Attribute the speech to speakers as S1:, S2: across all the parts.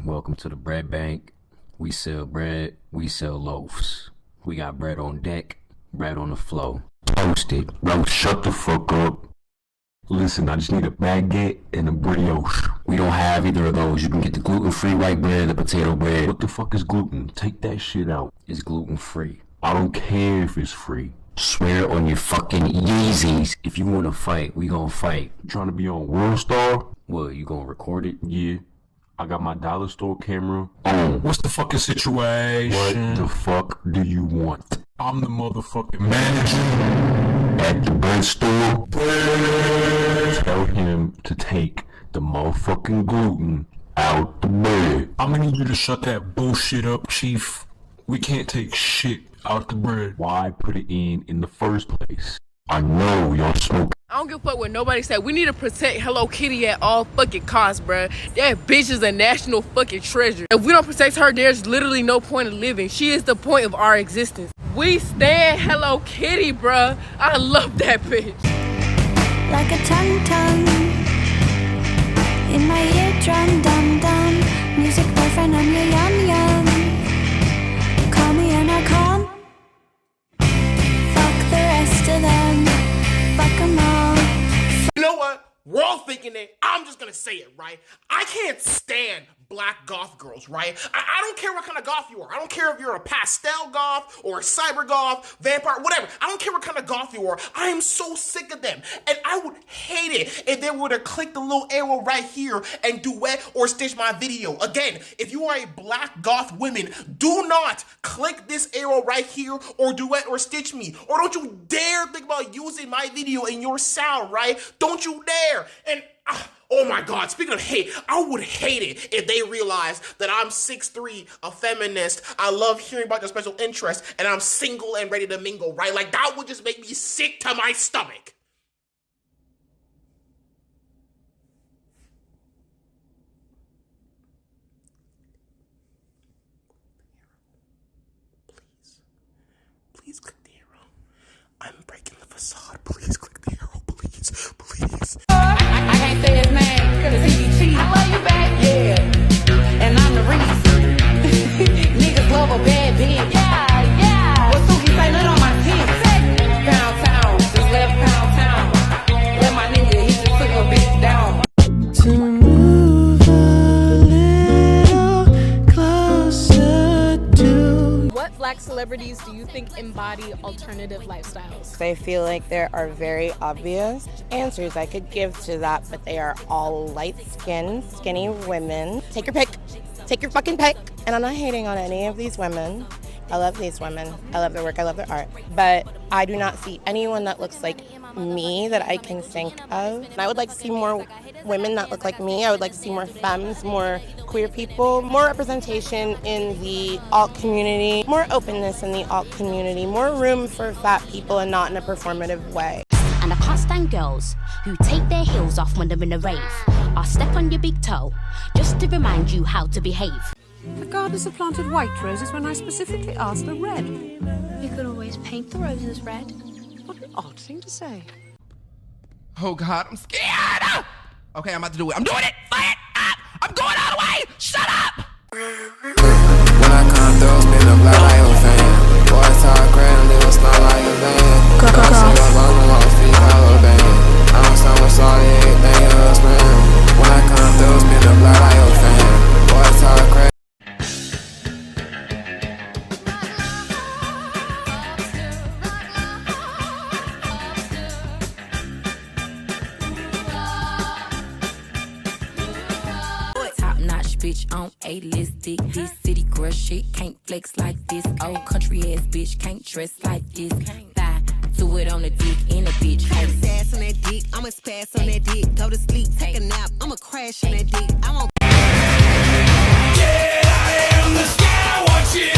S1: Welcome to the bread bank. We sell bread, we sell loaves. We got bread on deck, bread on the flow. Toasted. Bro, shut the fuck up. Listen, I just need a baguette and a brioche. We don't have either of those. You can get the gluten-free white bread, the potato bread. What the fuck is gluten? Take that shit out. It's gluten-free. I don't care if it's free. Swear on your fucking Yeezys. If you wanna fight, we gon' fight. You trying to be on World Star? What, you gonna record it? Yeah. I got my dollar store camera on.
S2: What's the fucking situation?
S1: What the fuck do you want?
S2: I'm the motherfucking manager
S1: at the bread store. Tell him to take the motherfucking gluten out the bread.
S2: I'm gonna need you to shut that bullshit up, Chief. We can't take shit out the bread.
S1: Why put it in the first place? I know y'all smoke.
S3: I don't give a fuck what nobody said. We need to protect Hello Kitty at all fucking costs, bruh. That bitch is a national fucking treasure. If we don't protect her, there's literally no point of living. She is the point of our existence. We stand Hello Kitty, bruh. I love that bitch.
S4: Like a tum-tum in my eardrum, dum-dum. Music boyfriend, I'm your yum-yum. Call me and I'll come. Fuck the rest of them. Fuck them all.
S5: You know what? We're all thinking it. I'm just gonna say it, right? I can't stand black goth girls, right? I don't care what kind of goth you are. I don't care if you're a pastel goth or a cyber goth, vampire, whatever. I don't care what kind of goth you are. I am so sick of them. And I would hate it if they were to click the little arrow right here and duet or stitch my video. Again, if you are a black goth woman, do not click this arrow right here or duet or stitch me. Or don't you dare think about using my video in your sound, right? Don't you dare. And oh my God, speaking of hate, I would hate it if they realized that I'm 6'3", a feminist, I love hearing about your special interests, and I'm single and ready to mingle, right? Like, that would just make me sick to my stomach. Please click the arrow. I'm breaking the facade. Please click the arrow, please, please.
S6: I can't say his name because he be cheating. I love you back, yeah. And I'm the reason. Niggas love a bad bitch. Yeah, yeah. What Suki say, let on my tits. Pound town, just left pound town. Let my nigga, he just took a bitch down.
S4: To move a little closer to.
S7: What black celebrities do you think embody alternative lifestyles?
S8: I feel like there are very obvious answers I could give to that, but they are all light-skinned, skinny women. Take your pick. Take your fucking pick. And I'm not hating on any of these women. I love these women. I love their work. I love their art. But I do not see anyone that looks like me that I can think of. And I would like to see more women that look like me. I would like to see more femmes, more queer people, more representation in the alt community, more openness in the alt community, more room for fat people and not in a performative way.
S9: And I can't stand girls who take their heels off when they're in a rave. I'll step on your big toe just to remind you how to behave.
S10: The gardeners have planted white roses when I specifically asked for red.
S11: You could always paint the roses red.
S10: What an odd thing to say.
S5: Oh God, I'm scared! Okay, I'm about to do it. I'm doing it! Fight! I'm going all the way! Shut up!
S12: When I come through, spin up like I was fan. Boys talk grand, they will smell like a van. Go, go, go. I'm somewhere sorry, everything else, man. When I come through, spin up like I was fan. Boys talk grand.
S13: Bitch on A-list dick. This city girl shit can't flex like this. Old country ass bitch can't dress like this. Bye to it on the dick in a bitch.
S14: Have sass on that dick, I'ma spaz on that dick. Go to sleep, take a nap, I'ma crash on that dick. I won't.
S15: Yeah, I am the sky watching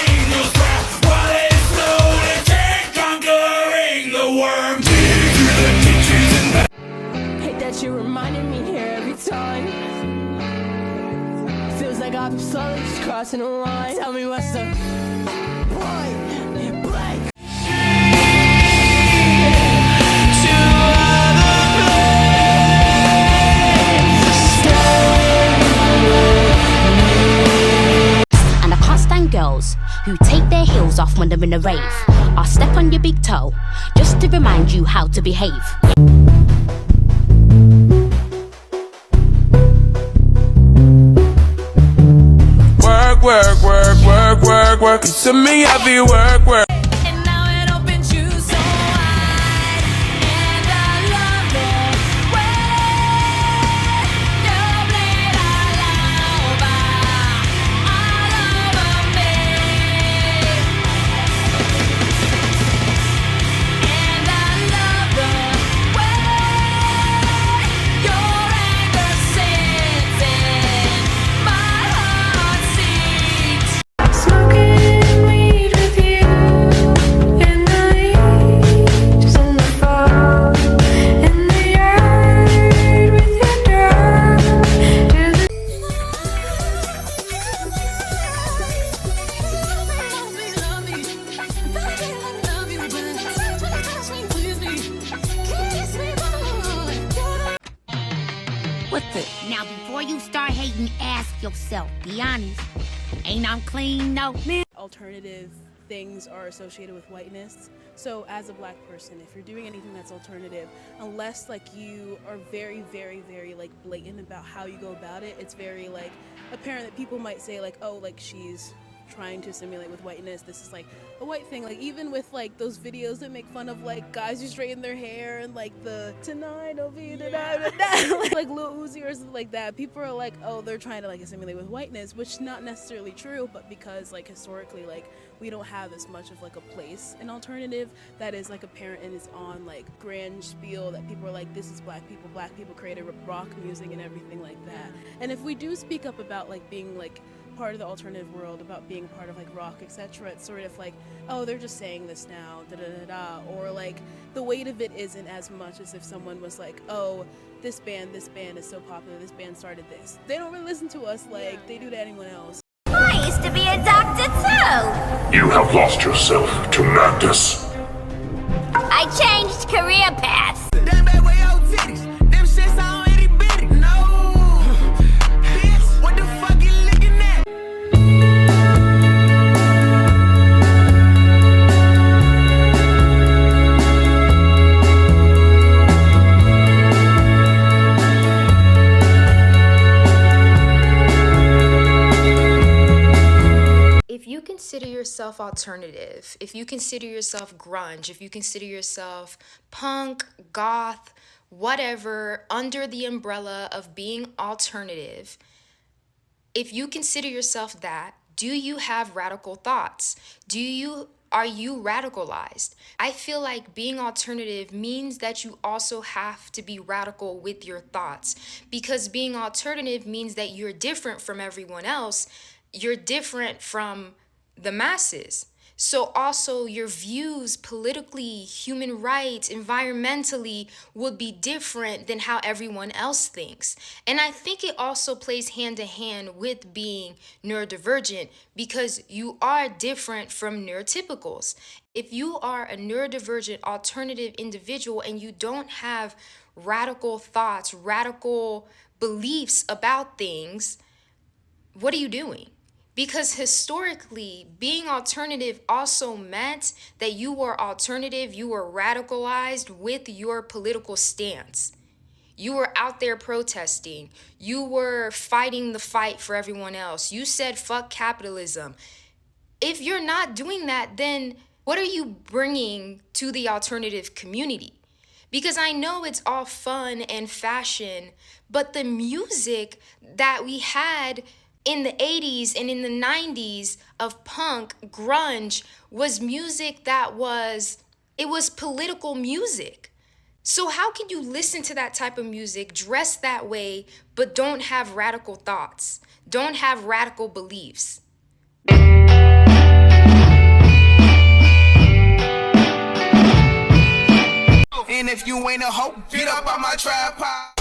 S15: angels cry while they slowly take conquering the worm. Dig through the ditches and back.
S3: Hate that you reminded me here every time. Feels like I'm slowly just crossing the line. Tell me what's the point blank. To other places, stay with me.
S9: some girls who take their heels off when they're in a rave. I'll step on your big toe just to remind you how to behave.
S15: Work, work, work, work, work, work. To me, I be work, work.
S16: Now, before you start hating, ask yourself, be honest. Ain't I'm clean, no? Man.
S7: Alternative things are associated with whiteness. So as a black person, if you're doing anything that's alternative, unless like you are very, very, very like blatant about how you go about it, it's very like apparent that people might say like, oh, like she's trying to simulate with whiteness, this is like a white thing. Like even with like those videos that make fun of like guys who straighten their hair and like the tonight over you tonight like Lil Uzi or something like that, people are like, oh, they're trying to like assimilate with whiteness, which not necessarily true, but because like historically like we don't have as much of like a place in alternative that is like apparent and is on like grand spiel that people are like, this is black people created rock music and everything like that. And if we do speak up about like being like part of the alternative world, about being part of like rock, etc., it's sort of like, oh, they're just saying this now, da da da da, or like the weight of it isn't as much as if someone was like, oh, this band is so popular, this band started this. They don't really listen to us like they do to anyone else.
S17: I used to be a doctor too.
S2: You have lost yourself to madness.
S17: I changed career paths.
S15: Them bad way old titties. Them shits already bit it. No. Bitch, what the fuck you looking at?
S18: If you consider yourself alternative, if you consider yourself grunge, if you consider yourself punk, goth, whatever, under the umbrella of being alternative, if you consider yourself that, do you have radical thoughts? Are you radicalized? I feel like being alternative means that you also have to be radical with your thoughts, because being alternative means that you're different from everyone else. You're different from the masses. So also your views politically, human rights, environmentally would be different than how everyone else thinks. And I think it also plays hand in hand with being neurodivergent, because you are different from neurotypicals. If you are a neurodivergent alternative individual and you don't have radical thoughts, radical beliefs about things, what are you doing? Because historically, being alternative also meant that you were alternative, you were radicalized with your political stance. You were out there protesting. You were fighting the fight for everyone else. You said, fuck capitalism. If you're not doing that, then what are you bringing to the alternative community? Because I know it's all fun and fashion, but the music that we had in the 80s and in the 90s of punk, grunge, was music that was political music. So how can you listen to that type of music, dress that way, but don't have radical thoughts, don't have radical beliefs?
S15: And if you ain't a hoe, get up on my tripod.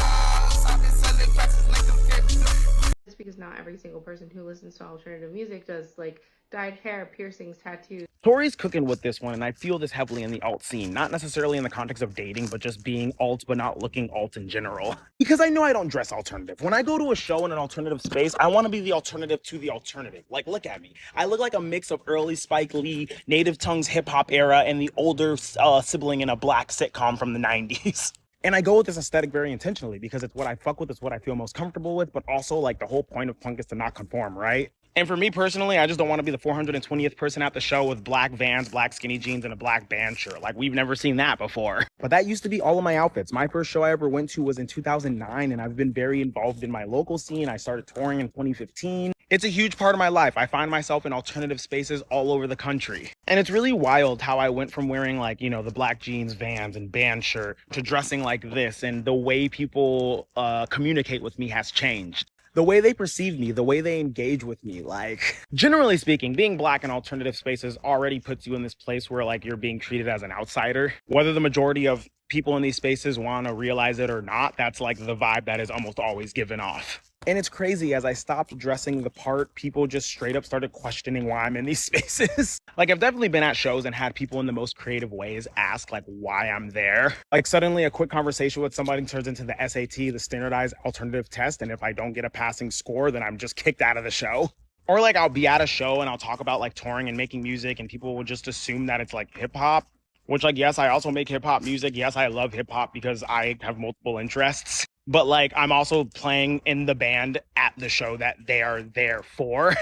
S19: because not every single person who listens to alternative music does like dyed hair, piercings, tattoos.
S20: Tori's cooking with this one, and I feel this heavily in the alt scene, not necessarily in the context of dating, but just being alt but not looking alt in general. Because I know I don't dress alternative. When I go to a show in an alternative space, I want to be the alternative to the alternative. Like, look at me. I look like a mix of early Spike Lee, Native Tongues hip-hop era, and the older sibling in a black sitcom from the 90s. And I go with this aesthetic very intentionally because it's what I fuck with, it's what I feel most comfortable with, but also like the whole point of punk is to not conform, right? And for me personally, I just don't want to be the 420th person at the show with black Vans, black skinny jeans, and a black band shirt. Like, we've never seen that before. But that used to be all of my outfits. My first show I ever went to was in 2009, and I've been very involved in my local scene. I started touring in 2015. It's a huge part of my life. I find myself in alternative spaces all over the country. And it's really wild how I went from wearing like, you know, the black jeans, Vans, and band shirt to dressing like this, and the way people communicate with me has changed. The way they perceive me, the way they engage with me, like, generally speaking, being black in alternative spaces already puts you in this place where like you're being treated as an outsider. Whether the majority of people in these spaces want to realize it or not, that's like the vibe that is almost always given off. And it's crazy, as I stopped dressing the part, people just straight up started questioning why I'm in these spaces. Like, I've definitely been at shows and had people in the most creative ways ask like why I'm there. Like, suddenly a quick conversation with somebody turns into the SAT, the standardized alternative test, and if I don't get a passing score, then I'm just kicked out of the show. Or like I'll be at a show and I'll talk about like touring and making music, and people will just assume that it's like hip hop. Which, like, yes, I also make hip hop music. Yes, I love hip hop because I have multiple interests. But like, I'm also playing in the band at the show that they are there for.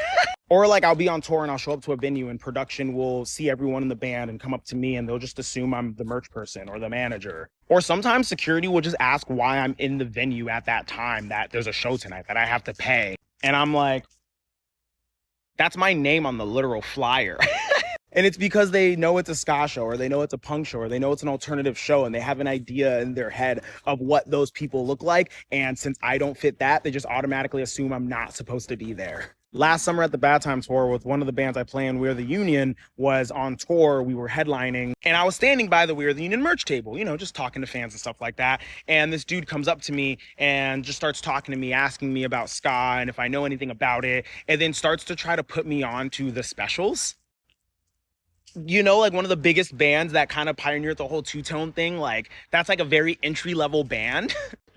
S20: Or like, I'll be on tour and I'll show up to a venue and production will see everyone in the band and come up to me and they'll just assume I'm the merch person or the manager. Or sometimes security will just ask why I'm in the venue at that time, that there's a show tonight that I have to pay. And I'm like, that's my name on the literal flyer. And it's because they know it's a ska show, or they know it's a punk show, or they know it's an alternative show, and they have an idea in their head of what those people look like. And since I don't fit that, they just automatically assume I'm not supposed to be there. Last summer at the Bad Time tour with one of the bands I play in, We're the Union, was on tour. We were headlining, and I was standing by the We're the Union merch table, you know, just talking to fans and stuff like that. And this dude comes up to me and just starts talking to me, asking me about ska and if I know anything about it, and then starts to try to put me on to the Specials. You know, like one of the biggest bands that kind of pioneered the whole two-tone thing. Like, that's like a very entry-level band.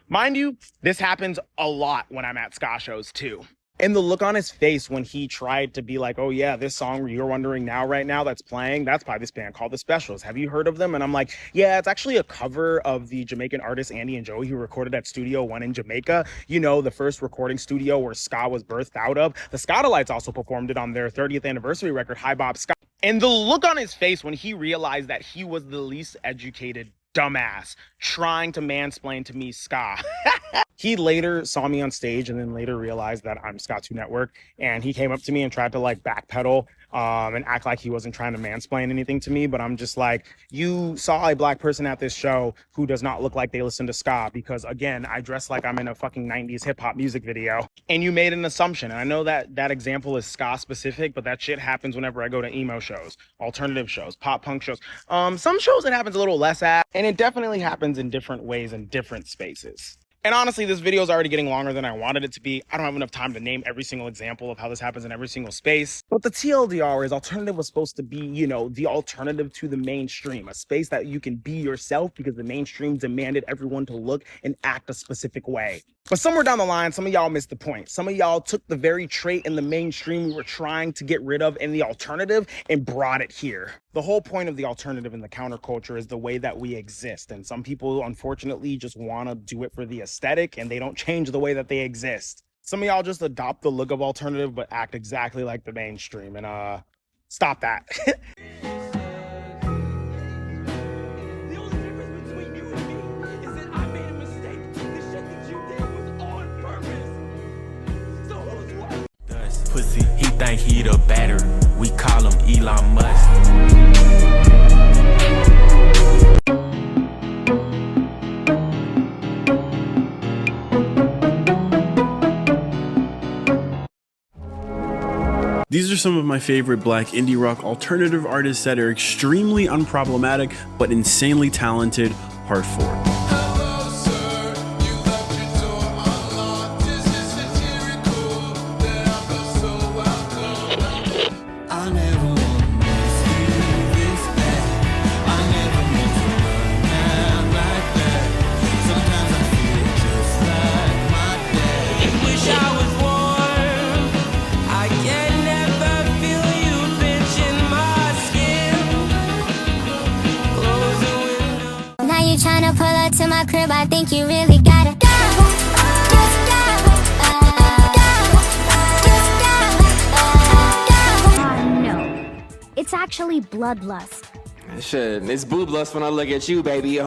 S20: Mind you, this happens a lot when I'm at ska shows too. And the look on his face when he tried to be like, oh yeah, this song You're Wondering Now right now that's playing, that's by this band called The Specials. Have you heard of them? And I'm like, yeah, it's actually a cover of the Jamaican artist Andy and Joey, who recorded at Studio One in Jamaica. You know, the first recording studio where ska was birthed out of. The Ska-Delights also performed it on their 30th anniversary record, Hi Bob Ska. And the look on his face when he realized that he was the least educated dumbass trying to mansplain to me ska. He later saw me on stage and then later realized that I'm Ska 2 Network, and he came up to me and tried to like backpedal and act like he wasn't trying to mansplain anything to me. But I'm just like, you saw a black person at this show who does not look like they listen to ska, because again, I dress like I'm in a fucking 90s hip hop music video, and you made an assumption. And I know that that example is ska specific, but that shit happens whenever I go to emo shows, alternative shows, pop punk shows. Some shows it happens a little less at, and it definitely happens in different ways in different spaces. And honestly, this video is already getting longer than I wanted it to be. I don't have enough time to name every single example of how this happens in every single space. But the TLDR is alternative was supposed to be, you know, the alternative to the mainstream, a space that you can be yourself because the mainstream demanded everyone to look and act a specific way. But somewhere down the line, some of y'all missed the point. Some of y'all took the very trait in the mainstream we were trying to get rid of in the alternative and brought it here. The whole point of the alternative and the counterculture is the way that we exist. And some people, unfortunately, just want to do it for the aesthetic, and they don't change the way that they exist. Some of y'all just adopt the look of alternative, but act exactly like the mainstream. And stop that.
S21: Pussy, he think he the batter. We call him Elon Musk.
S22: These are some of my favorite black indie rock alternative artists that are extremely unproblematic but insanely talented. Part 4.
S17: wanna pull up to my crib, I think you really gotta go.
S9: No, it's actually bloodlust.
S12: Shit, it's boob lust when I look at you, baby.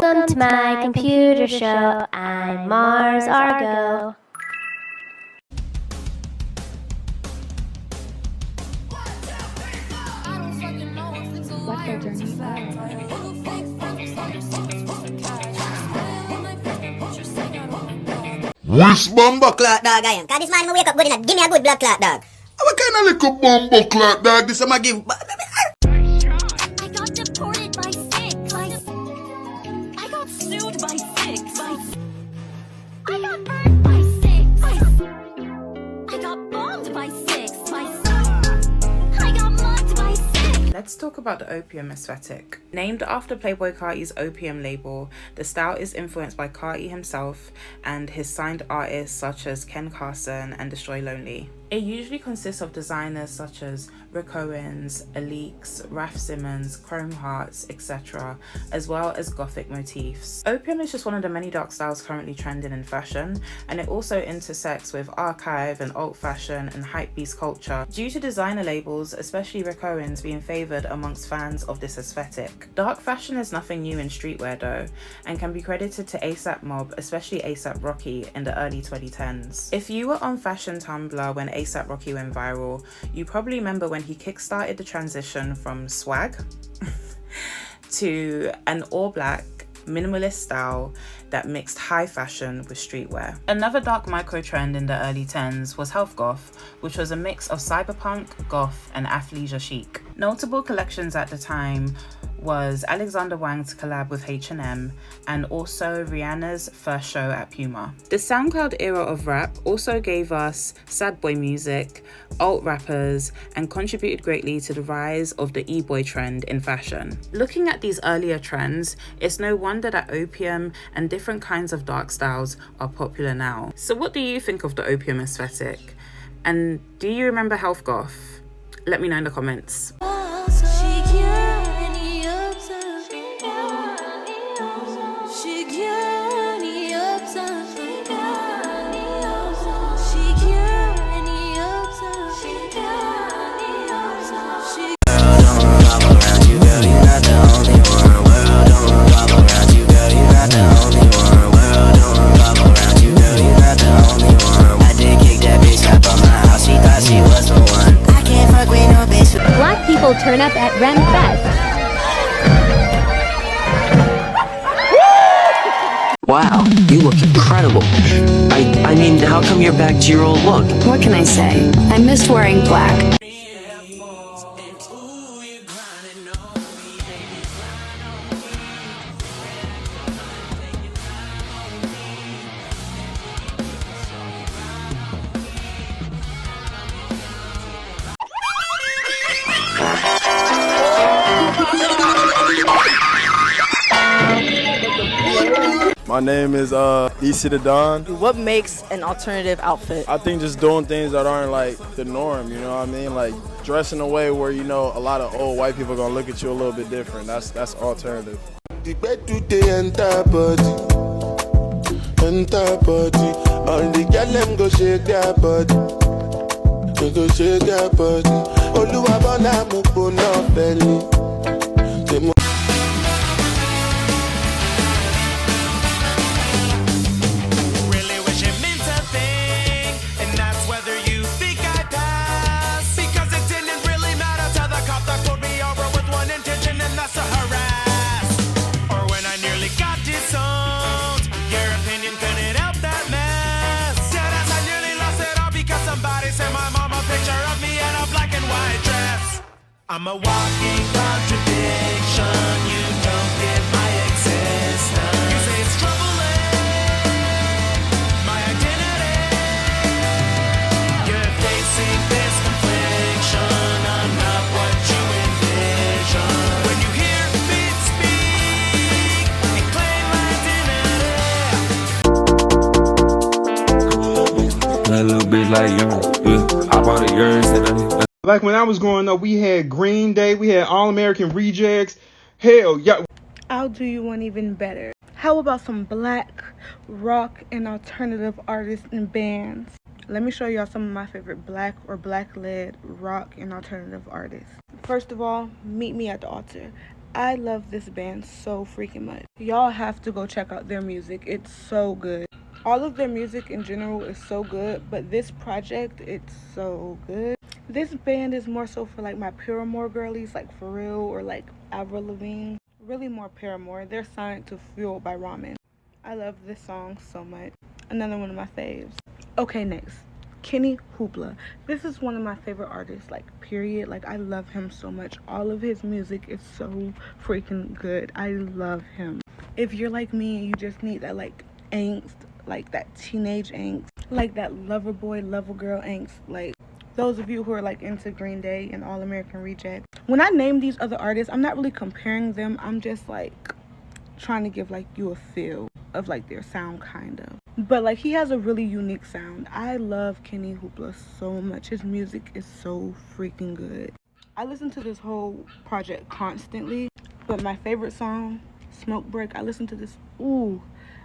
S17: Welcome to my computer show. I'm Mars Argo.
S1: Which bumbo
S6: Clock dog I am. Cause this man me wake up good enough. Give me a good blood clot dog.
S1: What kind of little bumbo clock dog this I'ma give?
S17: I got deported by six. I got sued by six. I got burned by six. I got bombed by six. I got mugged by six.
S23: Let's talk about the opium aesthetic. Named after Playboy Carti's opium label, the style is influenced by Carti himself and his signed artists such as Ken Carson and Destroy Lonely. It usually consists of designers such as Rick Owens, Alix, Raf Simons, Chrome Hearts, etc., as well as gothic motifs. Opium is just one of the many dark styles currently trending in fashion, and it also intersects with archive and alt fashion and hypebeast culture due to designer labels, especially Rick Owens, being favoured amongst fans of this aesthetic. Dark fashion is nothing new in streetwear though, and can be credited to ASAP Mob, especially ASAP Rocky in the early 2010s. If you were on fashion Tumblr when ASAP Rocky went viral, you probably remember when he kickstarted the transition from swag to an all-black minimalist style that mixed high fashion with streetwear. Another dark micro trend in the early 10s was health goth, which was a mix of cyberpunk, goth, and athleisure chic. Notable collections at the time was Alexander Wang's collab with H&M and also Rihanna's first show at Puma. The SoundCloud era of rap also gave us sad boy music, alt rappers, and contributed greatly to the rise of the e-boy trend in fashion. Looking at these earlier trends, it's no wonder that opium and different kinds of dark styles are popular now. So what do you think of the opium aesthetic? And do you remember health goth? Let me know in the comments.
S9: Black people turn up at Ren Fest.
S24: Wow, you look incredible. I mean, how come you're back to your old look?
S10: What can I say? I missed wearing black.
S25: My name is Issa the Don.
S8: What makes an alternative outfit?
S25: I think just doing things that aren't like the norm, you know what I mean? Like dressing a way where, you know, a lot of old white people are gonna look at you a little bit different. That's alternative.
S1: The bed to the enter body. All the girl them go shake their body. They go shake their body. Oluwa bona mo bona belly.
S15: I'm a walking contradiction, you don't get my existence.
S21: bitch like you. Yeah, I bought a yours.
S4: Like when I was growing up, we had Green Day, we had All American Rejects. Hell, yeah.
S5: I'll do you one even better. How about some black rock and alternative artists and bands? Let me show y'all some of my favorite black or black-led rock and alternative artists. First of all, Meet Me at the Altar. I love this band so freaking much. Y'all have to go check out their music. It's so good. All of their music in general is so good, but this project, it's so good. This band is more so for like my Paramore girlies, like Pharrell or like Avril Lavigne. Really more Paramore. They're signed to Fueled by Ramen. I love this song so much. Another one of my faves. Okay, next. Kenny Hoopla. This is one of my favorite artists, like, period. Like, I love him so much. All of his music is so freaking good. I love him. If you're like me and you just need that, like, angst, like that teenage angst, like that lover boy, lover girl angst, like, those of you who are like into Green Day and All American Rejects. When I name these other artists, I'm not really comparing them. I'm just like trying to give like you a feel of like their sound kind of. But like he has a really unique sound. I love Kenny Hoopla so much. His music is so freaking good. I listen to this whole project constantly, but my favorite song, Smoke Break, I listen to this,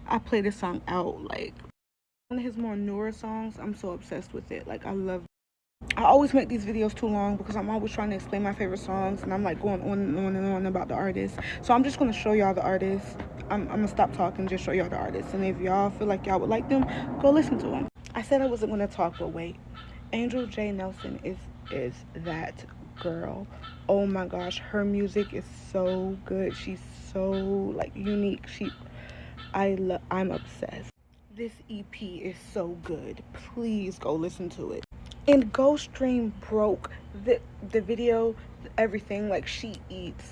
S5: I play this song out. Like one of his more newer songs, I'm so obsessed with it. Like I love it. I always make these videos too long because I'm always trying to explain my favorite songs and I'm like going on and on and on about the artists. So I'm just going to show y'all the artists. I'm going to stop talking, just show y'all the artists. And if y'all feel like y'all would like them, go listen to them. I said I wasn't going to talk, but wait. Angel J. Nelson is that girl. Oh my gosh, her music is so good. She's so like unique. I'm obsessed. This EP is so good. Please go listen to it. And Ghost Stream broke the video, everything. Like she eats.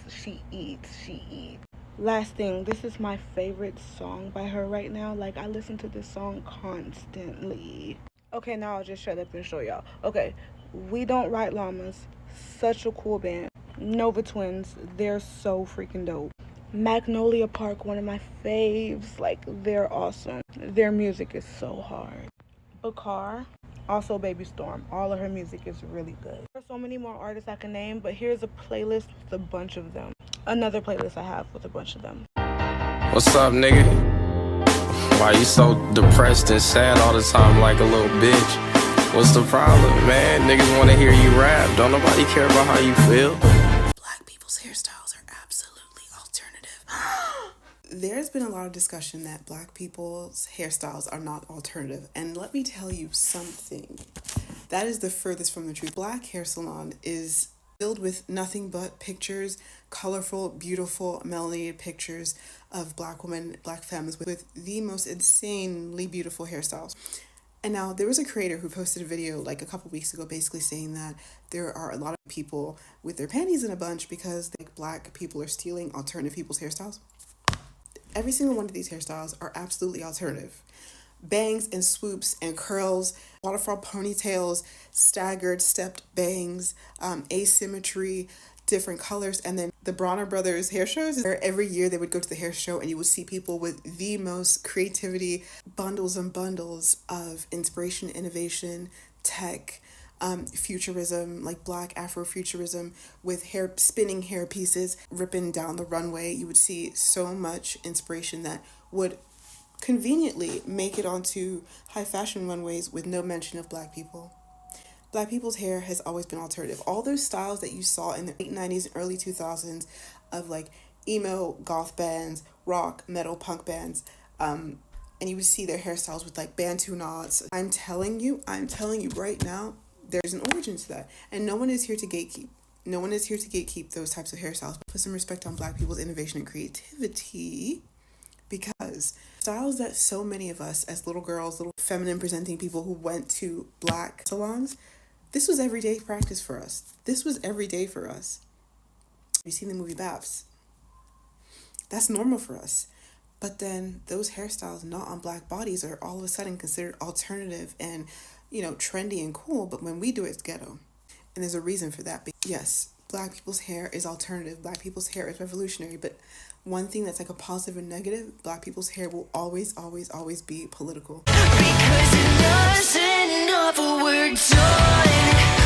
S5: Last thing, this is my favorite song by her right now. Like I listen to this song constantly. Okay, now I'll just shut up and show y'all. Okay, We Don't Ride Llamas, such a cool band. Nova Twins, they're so freaking dope. Magnolia Park, one of my faves. Like they're awesome. Their music is so hard. Bakar. Also Baby Storm. All of her music is really good. There's so many more artists I can name, but here's a playlist with a bunch of them. Another playlist I have with a bunch of them.
S12: What's up, nigga? Why you so depressed and sad all the time like a little bitch? What's the problem, man? Niggas want to hear you rap. Don't nobody care about how you feel.
S11: Black people's hairstyles are absolutely alternative. There's been a lot of discussion that black people's hairstyles are not alternative. And let me tell you something. That is the furthest from the truth. Black Hair Salon is filled with nothing but pictures, colorful, beautiful, melanated pictures of black women, black femmes with the most insanely beautiful hairstyles. And now there was a creator who posted a video like a couple weeks ago basically saying that there are a lot of people with their panties in a bunch because black people are stealing alternative people's hairstyles. Every single one of these hairstyles are absolutely alternative. Bangs and swoops and curls, waterfall ponytails, staggered stepped bangs, asymmetry, different colors. And then the Bronner Brothers hair shows, where every year they would go to the hair show and you would see people with the most creativity, bundles and bundles of inspiration, innovation, tech, futurism, like black Afrofuturism with hair, spinning hair pieces, ripping down the runway. You would see so much inspiration that would conveniently make it onto high fashion runways with no mention of black people. Black people's hair has always been alternative. All those styles that you saw in the late 90s and early 2000s of like emo, goth bands, rock, metal, punk bands, and you would see their hairstyles with like Bantu knots. I'm telling you right now, there's an origin to that. And no one is here to gatekeep. No one is here to gatekeep those types of hairstyles. Put some respect on black people's innovation and creativity, because styles that so many of us as little girls, little feminine presenting people who went to black salons, this was everyday practice for us. This was every day for us. You've seen the movie Babs. That's normal for us. But then those hairstyles not on black bodies are all of a sudden considered alternative and, you know, trendy and cool. But when we do it, it's ghetto. And there's a reason for that. Yes, black people's hair is alternative. Black people's hair is revolutionary. But one thing that's like a positive and negative, black people's hair will always, always, always be political. Because it doesn't know
S15: of a word, darling.